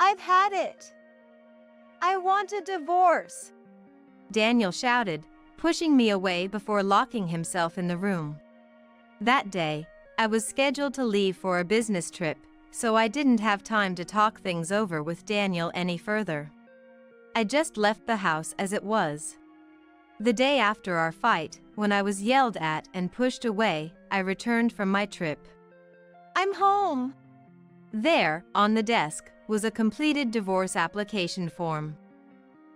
I've had it. I want a divorce, Daniel shouted, pushing me away before locking himself in the room. That day, I was scheduled to leave for a business trip, so I didn't have time to talk things over with Daniel any further. I just left the house as it was. The day after our fight, when I was yelled at and pushed away, I returned from my trip. I'm home. There, on the desk, was a completed divorce application form.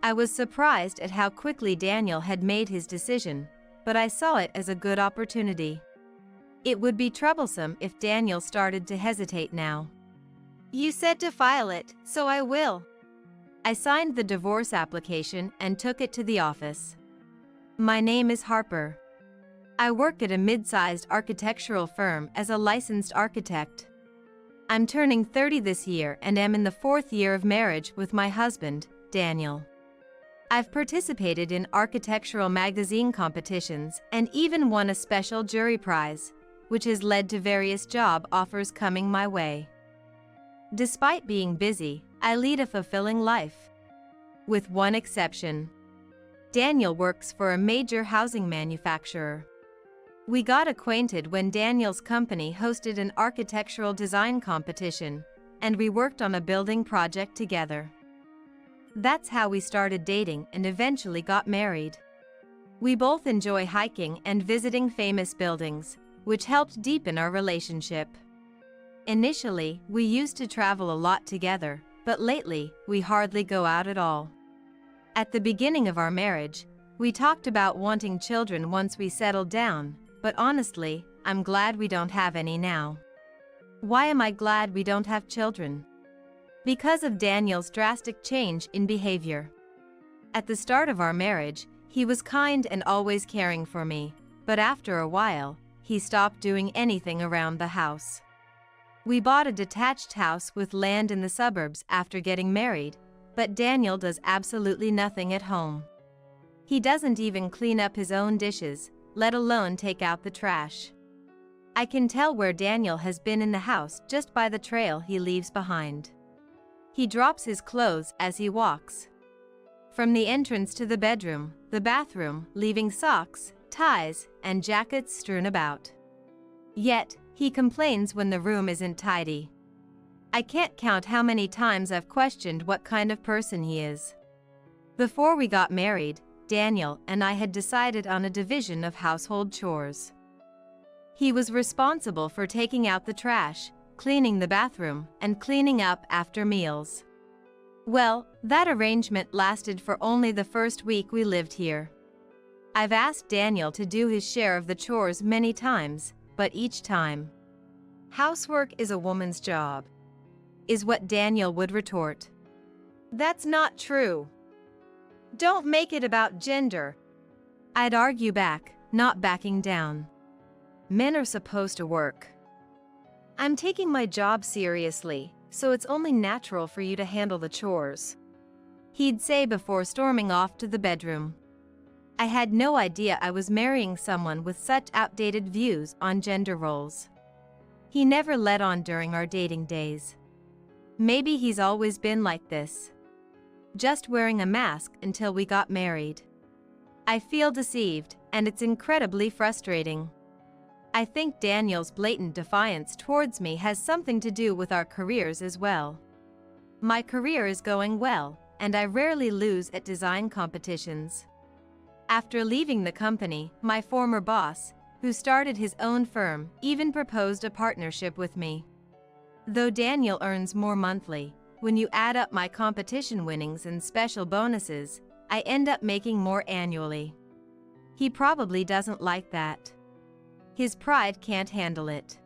I was surprised at how quickly Daniel had made his decision, but I saw it as a good opportunity. It would be troublesome if Daniel started to hesitate now. You said to file it, so I will. I signed the divorce application and took it to the office. My name is Harper. I work at a mid-sized architectural firm as a licensed architect. I'm turning 30 this year and am in the 4th year of marriage with my husband, Daniel. I've participated in architectural magazine competitions and even won a special jury prize, which has led to various job offers coming my way. Despite being busy, I lead a fulfilling life. With one exception. Daniel works for a major housing manufacturer. We got acquainted when Daniel's company hosted an architectural design competition, and we worked on a building project together. That's how we started dating and eventually got married. We both enjoy hiking and visiting famous buildings, which helped deepen our relationship. Initially, we used to travel a lot together, but lately, we hardly go out at all. At the beginning of our marriage, we talked about wanting children once we settled down, but honestly, I'm glad we don't have any now. Why am I glad we don't have children? Because of Daniel's drastic change in behavior. At the start of our marriage, he was kind and always caring for me, but after a while, he stopped doing anything around the house. We bought a detached house with land in the suburbs after getting married, but Daniel does absolutely nothing at home. He doesn't even clean up his own dishes, let alone take out the trash. I can tell where Daniel has been in the house just by the trail he leaves behind. He drops his clothes as he walks. From the entrance to the bedroom, the bathroom, leaving socks, ties, and jackets strewn about. Yet, he complains when the room isn't tidy. I can't count how many times I've questioned what kind of person he is. Before we got married, Daniel and I had decided on a division of household chores. He was responsible for taking out the trash, cleaning the bathroom, and cleaning up after meals. Well, that arrangement lasted for only the first week we lived here. I've asked Daniel to do his share of the chores many times, but each time, housework is a woman's job, is what Daniel would retort. That's not true. Don't make it about gender. I'd argue back, not backing down. Men are supposed to work. I'm taking my job seriously, so it's only natural for you to handle the chores, he'd say before storming off to the bedroom. I had no idea I was marrying someone with such outdated views on gender roles. He never let on during our dating days. Maybe he's always been like this. Just wearing a mask until we got married. I feel deceived, and it's incredibly frustrating. I think Daniel's blatant defiance towards me has something to do with our careers as well. My career is going well, and I rarely lose at design competitions. After leaving the company, my former boss, who started his own firm, even proposed a partnership with me. Though Daniel earns more monthly, when you add up my competition winnings and special bonuses, I end up making more annually. He probably doesn't like that. His pride can't handle it.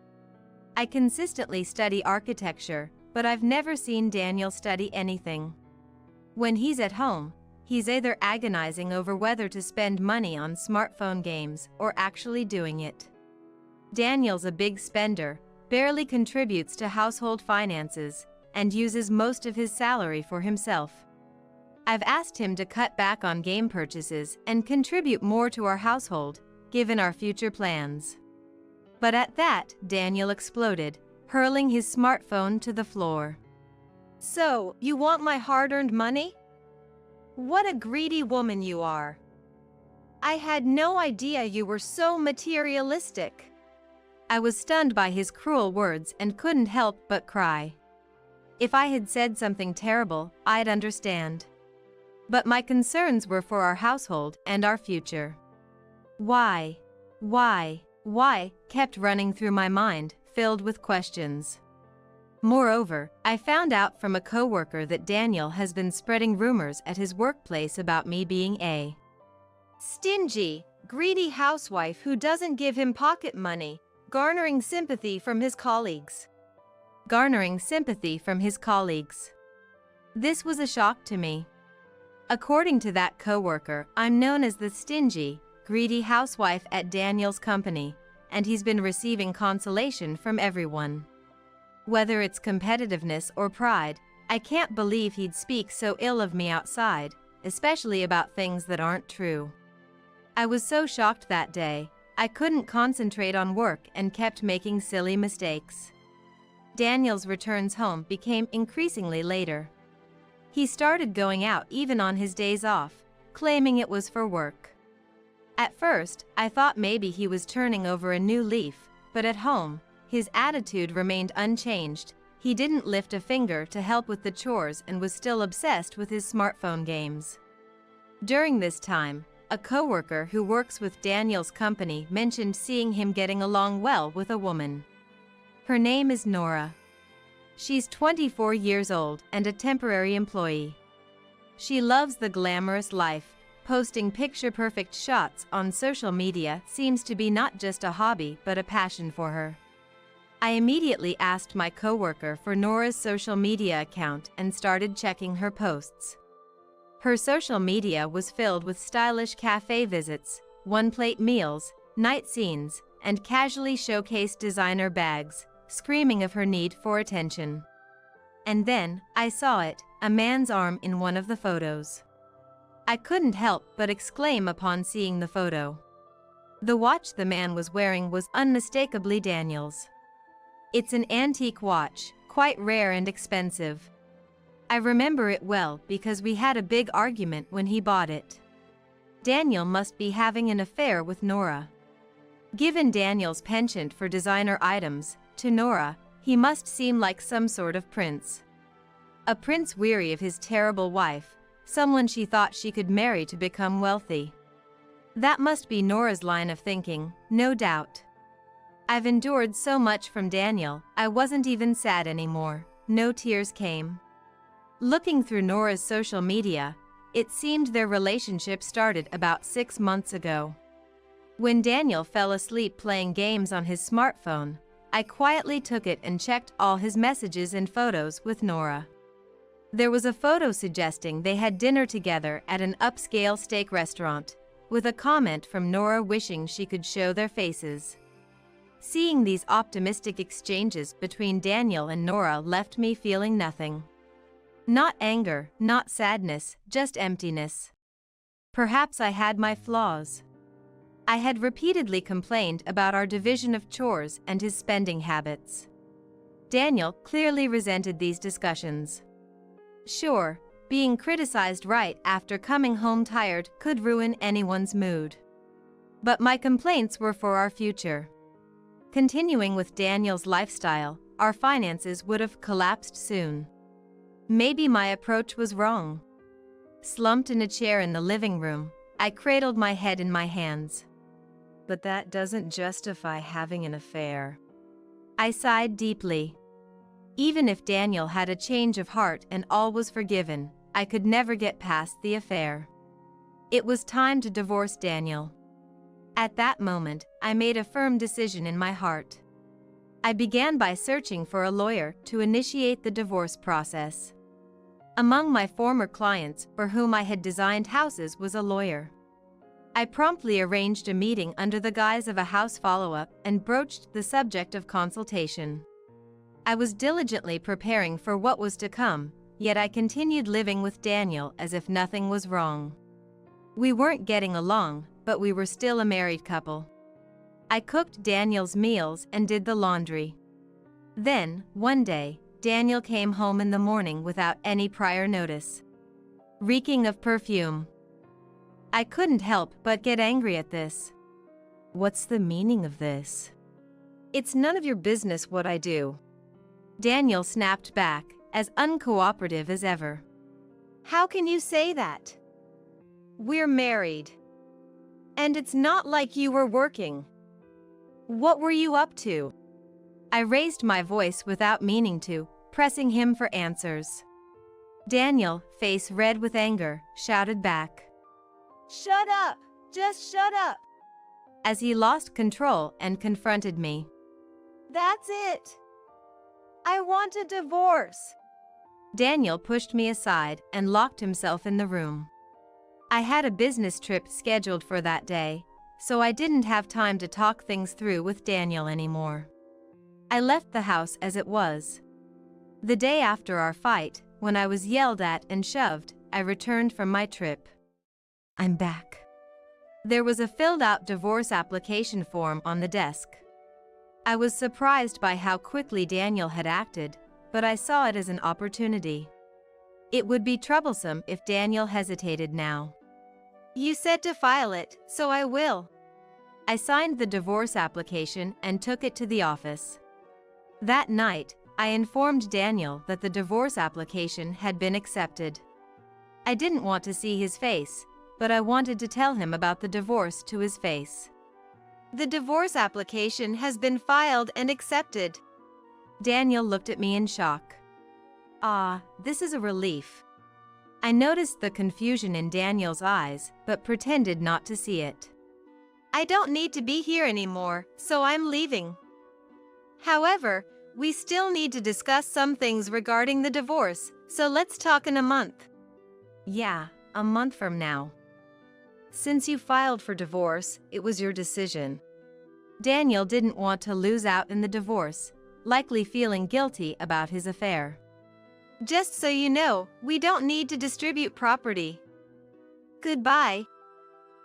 I consistently study architecture, but I've never seen Daniel study anything. When he's at home, he's either agonizing over whether to spend money on smartphone games or actually doing it. Daniel's a big spender, barely contributes to household finances, and uses most of his salary for himself. I've asked him to cut back on game purchases and contribute more to our household, given our future plans. But at that, Daniel exploded, hurling his smartphone to the floor. So, you want my hard-earned money? What a greedy woman you are. I had no idea you were so materialistic. I was stunned by his cruel words and couldn't help but cry. If I had said something terrible, I'd understand. But my concerns were for our household and our future. Why kept running through my mind, filled with questions. Moreover, I found out from a coworker that Daniel has been spreading rumors at his workplace about me being a stingy, greedy housewife who doesn't give him pocket money, garnering sympathy from his colleagues. This was a shock to me. According to that coworker, I'm known as the stingy, greedy housewife at Daniel's company, and he's been receiving consolation from everyone. Whether it's competitiveness or pride, I can't believe he'd speak so ill of me outside, especially about things that aren't true. I was so shocked that day, I couldn't concentrate on work and kept making silly mistakes. Daniel's returns home became increasingly later. He started going out even on his days off, claiming it was for work. At first, I thought maybe he was turning over a new leaf, but at home, his attitude remained unchanged. He didn't lift a finger to help with the chores and was still obsessed with his smartphone games. During this time, a coworker who works with Daniel's company mentioned seeing him getting along well with a woman. Her name is Nora. She's 24 years old and a temporary employee. She loves the glamorous life. Posting picture-perfect shots on social media seems to be not just a hobby but a passion for her. I immediately asked my coworker for Nora's social media account and started checking her posts. Her social media was filled with stylish cafe visits, one-plate meals, night scenes, and casually showcased designer bags, screaming of her need for attention. And then, I saw it, a man's arm in one of the photos. I couldn't help but exclaim upon seeing the photo. The watch the man was wearing was unmistakably Daniel's. It's an antique watch, quite rare and expensive. I remember it well because we had a big argument when he bought it. Daniel must be having an affair with Nora. Given Daniel's penchant for designer items, to Nora, he must seem like some sort of prince. A prince weary of his terrible wife, someone she thought she could marry to become wealthy. That must be Nora's line of thinking, no doubt. I've endured so much from Daniel, I wasn't even sad anymore. No tears came. Looking through Nora's social media, it seemed their relationship started about 6 months ago. When Daniel fell asleep playing games on his smartphone, I quietly took it and checked all his messages and photos with Nora. There was a photo suggesting they had dinner together at an upscale steak restaurant, with a comment from Nora wishing she could show their faces. Seeing these optimistic exchanges between Daniel and Nora left me feeling nothing. Not anger, not sadness, just emptiness. Perhaps I had my flaws. I had repeatedly complained about our division of chores and his spending habits. Daniel clearly resented these discussions. Sure, being criticized right after coming home tired could ruin anyone's mood. But my complaints were for our future. Continuing with Daniel's lifestyle, our finances would have collapsed soon. Maybe my approach was wrong. Slumped in a chair in the living room, I cradled my head in my hands. But that doesn't justify having an affair. I sighed deeply. Even if Daniel had a change of heart and all was forgiven, I could never get past the affair. It was time to divorce Daniel. At that moment, I made a firm decision in my heart. I began by searching for a lawyer to initiate the divorce process. Among my former clients for whom I had designed houses was a lawyer. I promptly arranged a meeting under the guise of a house follow-up and broached the subject of consultation. I was diligently preparing for what was to come, yet I continued living with Daniel as if nothing was wrong. We weren't getting along, but we were still a married couple. I cooked Daniel's meals and did the laundry. Then, one day, Daniel came home in the morning without any prior notice, reeking of perfume. I couldn't help but get angry at this. What's the meaning of this? It's none of your business what I do. Daniel snapped back, as uncooperative as ever. How can you say that? We're married. And it's not like you were working. What were you up to? I raised my voice without meaning to, pressing him for answers. Daniel, face red with anger, shouted back. Shut up! Just shut up! As he lost control and confronted me. That's it! I want a divorce! Daniel pushed me aside and locked himself in the room. I had a business trip scheduled for that day, so I didn't have time to talk things through with Daniel anymore. I left the house as it was. The day after our fight, when I was yelled at and shoved, I returned from my trip. I'm back. There was a filled-out divorce application form on the desk. I was surprised by how quickly Daniel had acted, but I saw it as an opportunity. It would be troublesome if Daniel hesitated now. You said to file it, so I will. I signed the divorce application and took it to the office. That night, I informed Daniel that the divorce application had been accepted. I didn't want to see his face, but I wanted to tell him about the divorce to his face. The divorce application has been filed and accepted. Daniel looked at me in shock. Ah, this is a relief. I noticed the confusion in Daniel's eyes, but pretended not to see it. I don't need to be here anymore, so I'm leaving. However, we still need to discuss some things regarding the divorce, so let's talk in a month. Yeah, a month from now. Since you filed for divorce, it was your decision. Daniel didn't want to lose out in the divorce, likely feeling guilty about his affair. Just so you know, we don't need to distribute property. Goodbye.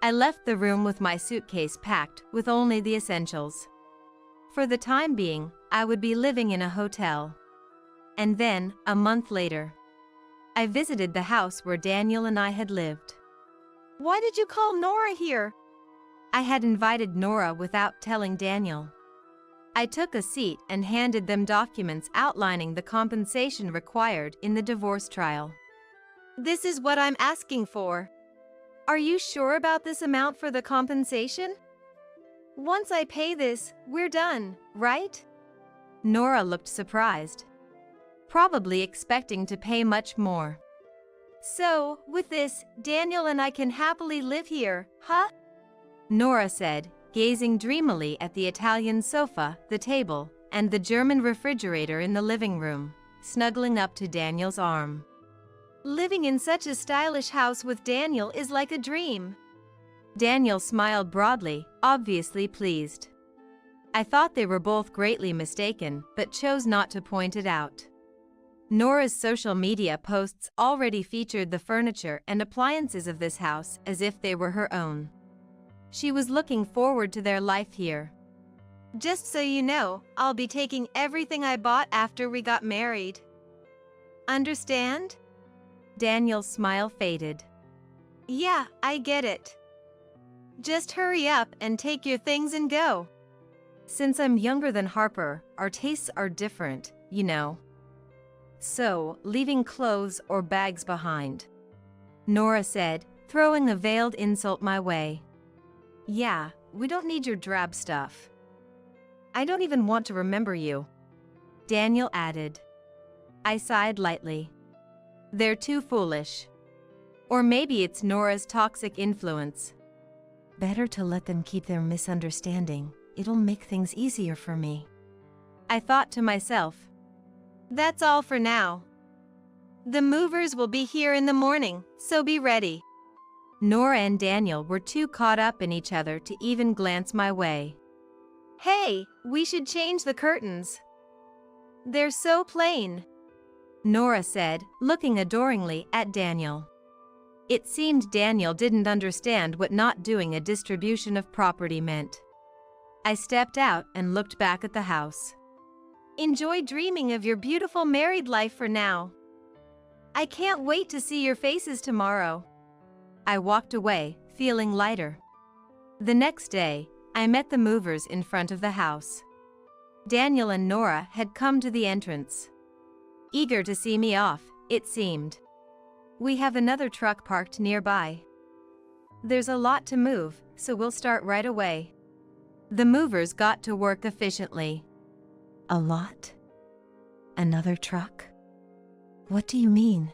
I left the room with my suitcase packed with only the essentials. For the time being, I would be living in a hotel. And then, a month later, I visited the house where Daniel and I had lived. Why did you call Nora here? I had invited Nora without telling Daniel. I took a seat and handed them documents outlining the compensation required in the divorce trial. This is what I'm asking for. Are you sure about this amount for the compensation? Once I pay this, we're done, right? Nora looked surprised, probably expecting to pay much more. So, with this, Daniel and I can happily live here, huh? Nora said, gazing dreamily at the Italian sofa, the table, and the German refrigerator in the living room, snuggling up to Daniel's arm. Living in such a stylish house with Daniel is like a dream. Daniel smiled broadly, obviously pleased. I thought they were both greatly mistaken, but chose not to point it out. Nora's social media posts already featured the furniture and appliances of this house as if they were her own. She was looking forward to their life here. Just so you know, I'll be taking everything I bought after we got married. Understand? Daniel's smile faded. Yeah, I get it. Just hurry up and take your things and go. Since I'm younger than Harper, our tastes are different, you know. So, leaving clothes or bags behind. Nora said, throwing a veiled insult my way. Yeah, we don't need your drab stuff. I don't even want to remember you. Daniel added. I sighed lightly. They're too foolish. Or maybe it's Nora's toxic influence. Better to let them keep their misunderstanding. It'll make things easier for me. I thought to myself. That's all for now. The movers will be here in the morning, so be ready. Nora and Daniel were too caught up in each other to even glance my way. Hey, we should change the curtains. They're so plain. Nora said, looking adoringly at Daniel. It seemed Daniel didn't understand what not doing a distribution of property meant. I stepped out and looked back at the house. Enjoy dreaming of your beautiful married life for now. I can't wait to see your faces tomorrow." I walked away, feeling lighter. The next day, I met the movers in front of the house. Daniel and Nora had come to the entrance. Eager to see me off, it seemed. "We have another truck parked nearby. There's a lot to move, so we'll start right away." The movers got to work efficiently. "A lot? Another truck? What do you mean?"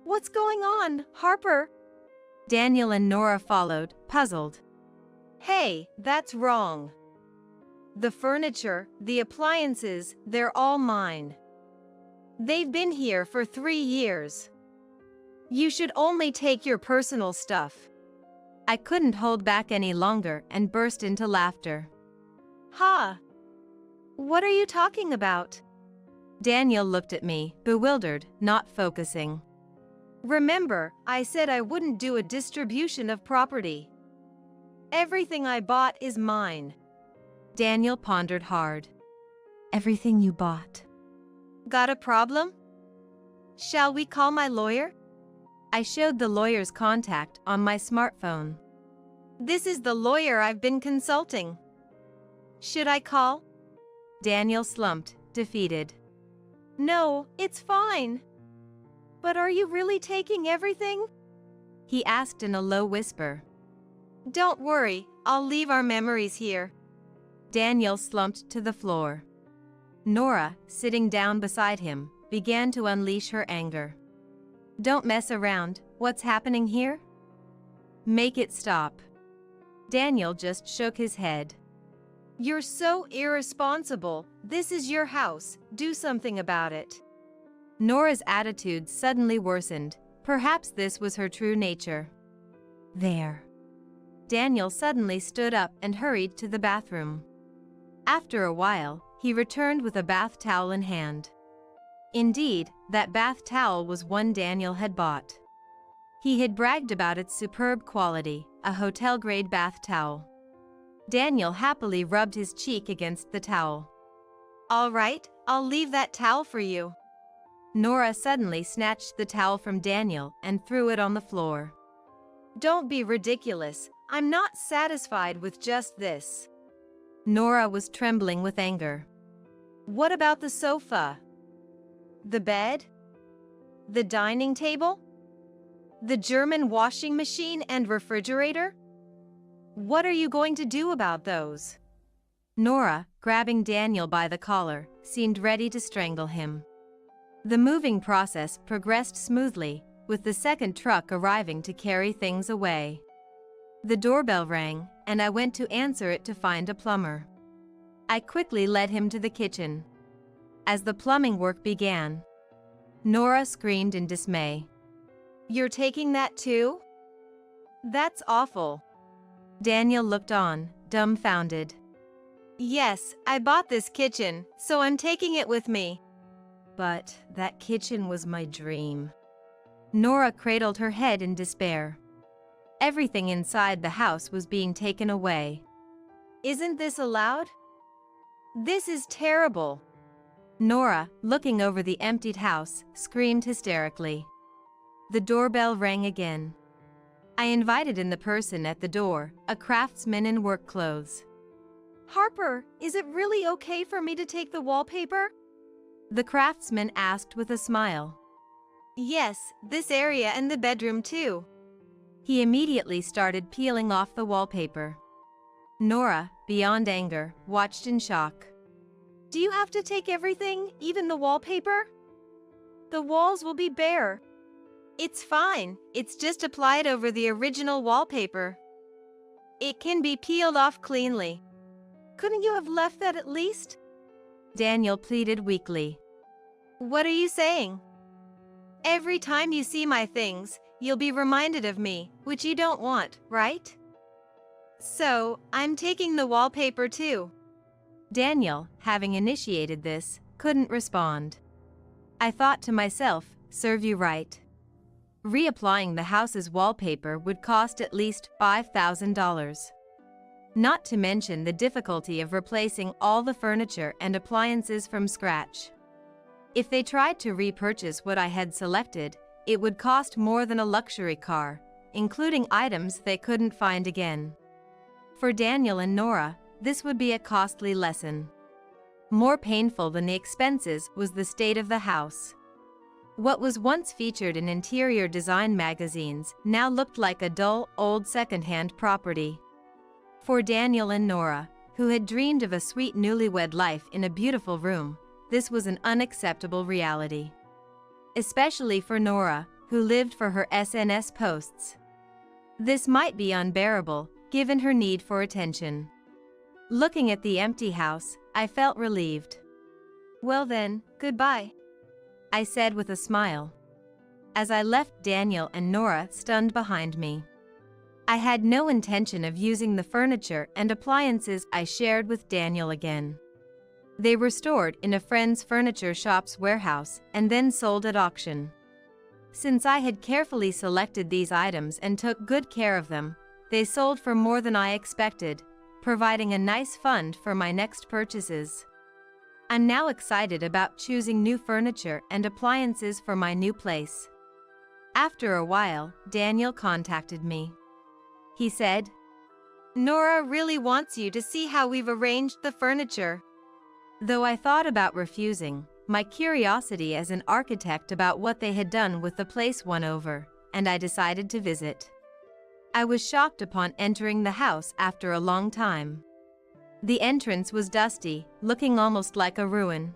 "What's going on, Harper?" Daniel and Nora followed, puzzled. "Hey, that's wrong. The furniture, the appliances, they're all mine. They've been here for 3 years. You should only take your personal stuff." I couldn't hold back any longer and burst into laughter. "Ha! What are you talking about?" Daniel looked at me, bewildered, not focusing. "Remember, I said I wouldn't do a distribution of property. Everything I bought is mine." Daniel pondered hard. "Everything you bought? Got a problem? Shall we call my lawyer?" I showed the lawyer's contact on my smartphone. "This is the lawyer I've been consulting. Should I call?" Daniel slumped, defeated. "No, it's fine. But are you really taking everything?" he asked in a low whisper. "Don't worry, I'll leave our memories here." Daniel slumped to the floor. Nora, sitting down beside him, began to unleash her anger. "Don't mess around, what's happening here? Make it stop." Daniel just shook his head. "You're so irresponsible, this is your house, do something about it." Nora's attitude suddenly worsened, perhaps this was her true nature. "There." Daniel suddenly stood up and hurried to the bathroom. After a while, he returned with a bath towel in hand. Indeed, that bath towel was one Daniel had bought. He had bragged about its superb quality, a hotel-grade bath towel. Daniel happily rubbed his cheek against the towel. "All right, I'll leave that towel for you." Nora suddenly snatched the towel from Daniel and threw it on the floor. "Don't be ridiculous, I'm not satisfied with just this." Nora was trembling with anger. "What about the sofa? The bed? The dining table? The German washing machine and refrigerator? What are you going to do about those?" Nora, grabbing Daniel by the collar, seemed ready to strangle him. The moving process progressed smoothly, with the second truck arriving to carry things away. The doorbell rang, and I went to answer it to find a plumber. I quickly led him to the kitchen. As the plumbing work began, Nora screamed in dismay. "You're taking that too? That's awful." Daniel looked on, dumbfounded. "Yes, I bought this kitchen, so I'm taking it with me." "But that kitchen was my dream." Nora cradled her head in despair. Everything inside the house was being taken away. "Isn't this allowed? This is terrible." Nora, looking over the emptied house, screamed hysterically. The doorbell rang again. I invited in the person at the door, a craftsman in work clothes. "Harper, is it really okay for me to take the wallpaper?" the craftsman asked with a smile. "Yes, this area and the bedroom too." He immediately started peeling off the wallpaper. Nora, beyond anger, watched in shock. "Do you have to take everything, even the wallpaper? The walls will be bare." "It's fine, it's just applied over the original wallpaper. It can be peeled off cleanly." "Couldn't you have left that at least?" Daniel pleaded weakly. "What are you saying? Every time you see my things, you'll be reminded of me, which you don't want, right? So, I'm taking the wallpaper too." Daniel, having initiated this, couldn't respond. I thought to myself, serve you right. Reapplying the house's wallpaper would cost at least $5,000. Not to mention the difficulty of replacing all the furniture and appliances from scratch. If they tried to repurchase what I had selected, it would cost more than a luxury car, including items they couldn't find again. For Daniel and Nora, this would be a costly lesson. More painful than the expenses was the state of the house. What was once featured in interior design magazines now looked like a dull, old second-hand property. For Daniel and Nora, who had dreamed of a sweet newlywed life in a beautiful room, this was an unacceptable reality. Especially for Nora, who lived for her SNS posts. This might be unbearable, given her need for attention. Looking at the empty house, I felt relieved. "Well then, goodbye," I said with a smile, as I left Daniel and Nora stunned behind me. I had no intention of using the furniture and appliances I shared with Daniel again. They were stored in a friend's furniture shop's warehouse and then sold at auction. Since I had carefully selected these items and took good care of them, they sold for more than I expected, providing a nice fund for my next purchases. I'm now excited about choosing new furniture and appliances for my new place. After a while, Daniel contacted me. He said, "Nora really wants you to see how we've arranged the furniture." Though I thought about refusing, my curiosity as an architect about what they had done with the place won over, and I decided to visit. I was shocked upon entering the house after a long time. The entrance was dusty, looking almost like a ruin.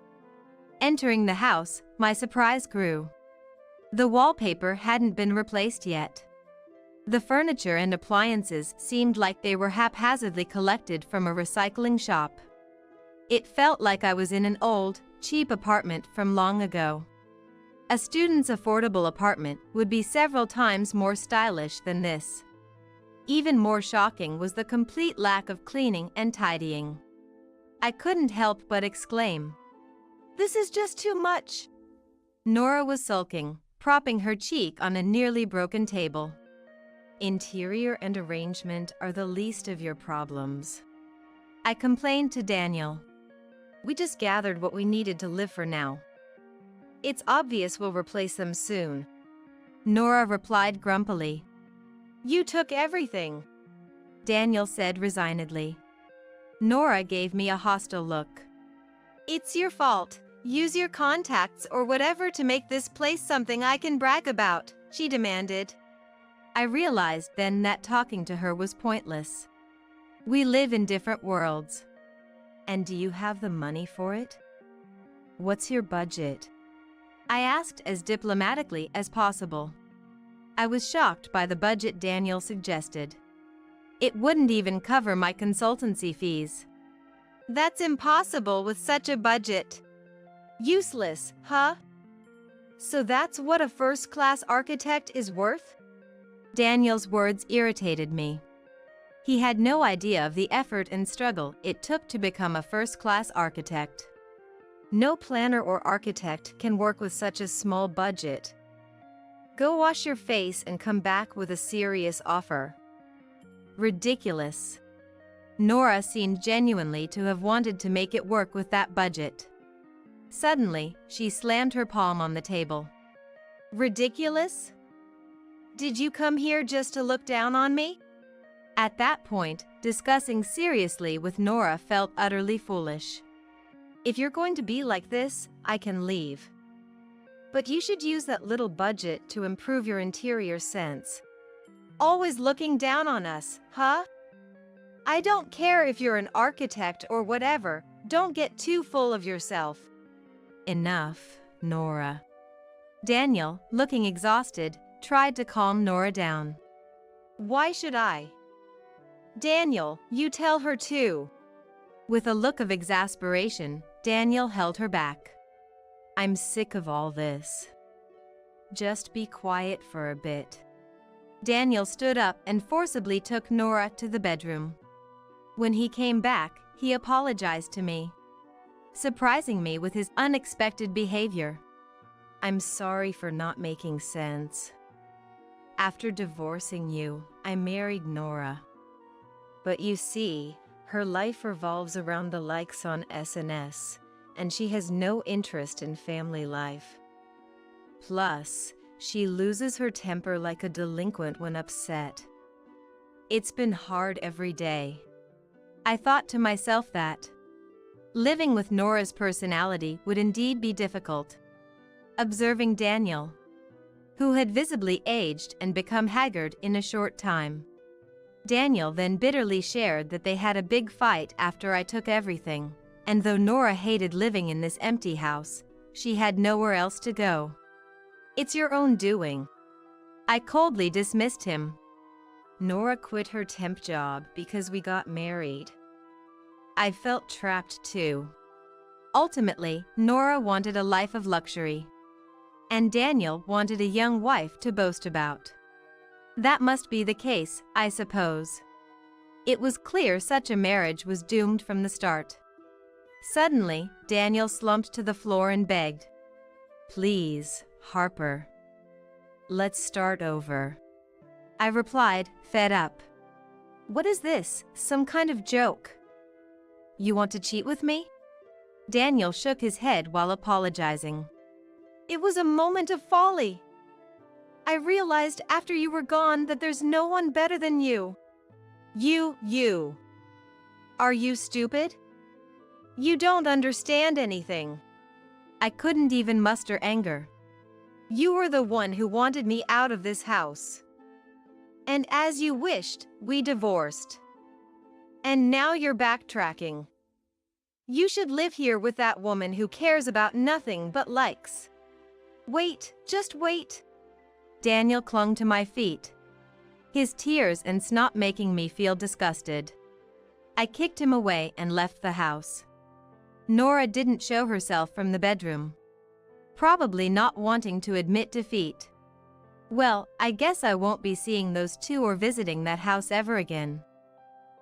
Entering the house, my surprise grew. The wallpaper hadn't been replaced yet. The furniture and appliances seemed like they were haphazardly collected from a recycling shop. It felt like I was in an old, cheap apartment from long ago. A student's affordable apartment would be several times more stylish than this. Even more shocking was the complete lack of cleaning and tidying. I couldn't help but exclaim, "This is just too much." Nora was sulking, propping her cheek on a nearly broken table. "Interior and arrangement are the least of your problems," I complained to Daniel. "We just gathered what we needed to live for now. It's obvious we'll replace them soon," Nora replied grumpily. "You took everything," Daniel said resignedly. Nora gave me a hostile look. "It's your fault. Use your contacts or whatever to make this place something I can brag about," she demanded. I realized then that talking to her was pointless. We live in different worlds. "And do you have the money for it? What's your budget?" I asked as diplomatically as possible. I was shocked by the budget Daniel suggested. It wouldn't even cover my consultancy fees. "That's impossible with such a budget." "Useless, huh? So that's what a first-class architect is worth?" Daniel's words irritated me. He had no idea of the effort and struggle it took to become a first-class architect. No planner or architect can work with such a small budget. Go wash your face and come back with a serious offer. Ridiculous. Nora seemed genuinely to have wanted to make it work with that budget. Suddenly, she slammed her palm on the table. "Ridiculous? Did you come here just to look down on me?" At that point, discussing seriously with Nora felt utterly foolish. "If you're going to be like this, I can leave. But you should use that little budget to improve your interior sense. Always looking down on us, huh? I don't care if you're an architect or whatever, don't get too full of yourself." "Enough, Nora." Daniel, looking exhausted, tried to calm Nora down. "Why should I?" "Daniel, you tell her too." With a look of exasperation, Daniel held her back. "I'm sick of all this. Just be quiet for a bit." Daniel stood up and forcibly took Nora to the bedroom. When he came back, he apologized to me, surprising me with his unexpected behavior. "I'm sorry for not making sense. After divorcing you, I married Nora. But you see, her life revolves around the likes on SNS, and she has no interest in family life. Plus, she loses her temper like a delinquent when upset. It's been hard every day. I thought to myself that living with Nora's personality would indeed be difficult. Observing Daniel, who had visibly aged and become haggard in a short time. Daniel then bitterly shared that they had a big fight after I took everything, and though Nora hated living in this empty house, she had nowhere else to go. It's your own doing. I coldly dismissed him. Nora quit her temp job because we got married. I felt trapped too. Ultimately, Nora wanted a life of luxury, and Daniel wanted a young wife to boast about. That must be the case, I suppose. It was clear such a marriage was doomed from the start. Suddenly, Daniel slumped to the floor and begged, "Please, Harper. Let's start over." I replied, fed up. "What is this, some kind of joke? You want to cheat with me?" Daniel shook his head while apologizing. "It was a moment of folly. I realized after you were gone that there's no one better than you." You. Are you stupid? You don't understand anything." I couldn't even muster anger. "You were the one who wanted me out of this house. And as you wished, we divorced. And now you're backtracking. You should live here with that woman who cares about nothing but likes." "Wait, just wait." Daniel clung to my feet, his tears and snot making me feel disgusted. I kicked him away and left the house. Nora didn't show herself from the bedroom, probably not wanting to admit defeat. Well, I guess I won't be seeing those two or visiting that house ever again.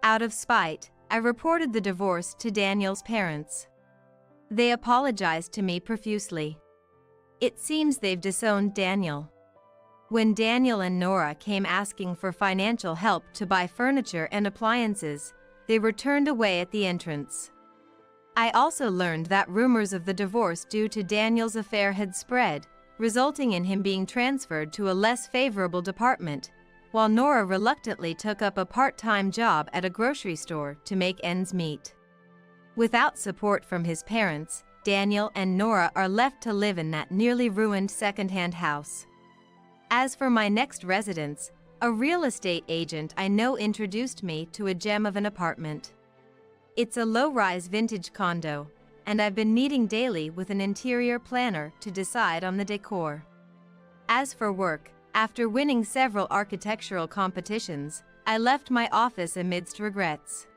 Out of spite, I reported the divorce to Daniel's parents. They apologized to me profusely. It seems they've disowned Daniel. When Daniel and Nora came asking for financial help to buy furniture and appliances, they were turned away at the entrance. I also learned that rumors of the divorce due to Daniel's affair had spread, resulting in him being transferred to a less favorable department, while Nora reluctantly took up a part-time job at a grocery store to make ends meet. Without support from his parents, Daniel and Nora are left to live in that nearly ruined second-hand house. As for my next residence, a real estate agent I know introduced me to a gem of an apartment. It's a low-rise vintage condo, and I've been meeting daily with an interior planner to decide on the decor. As for work, after winning several architectural competitions, I left my office amidst regrets.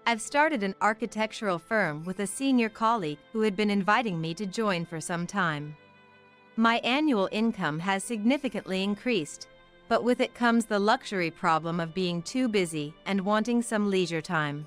I've started an architectural firm with a senior colleague who had been inviting me to join for some time. My annual income has significantly increased, but with it comes the luxury problem of being too busy and wanting some leisure time.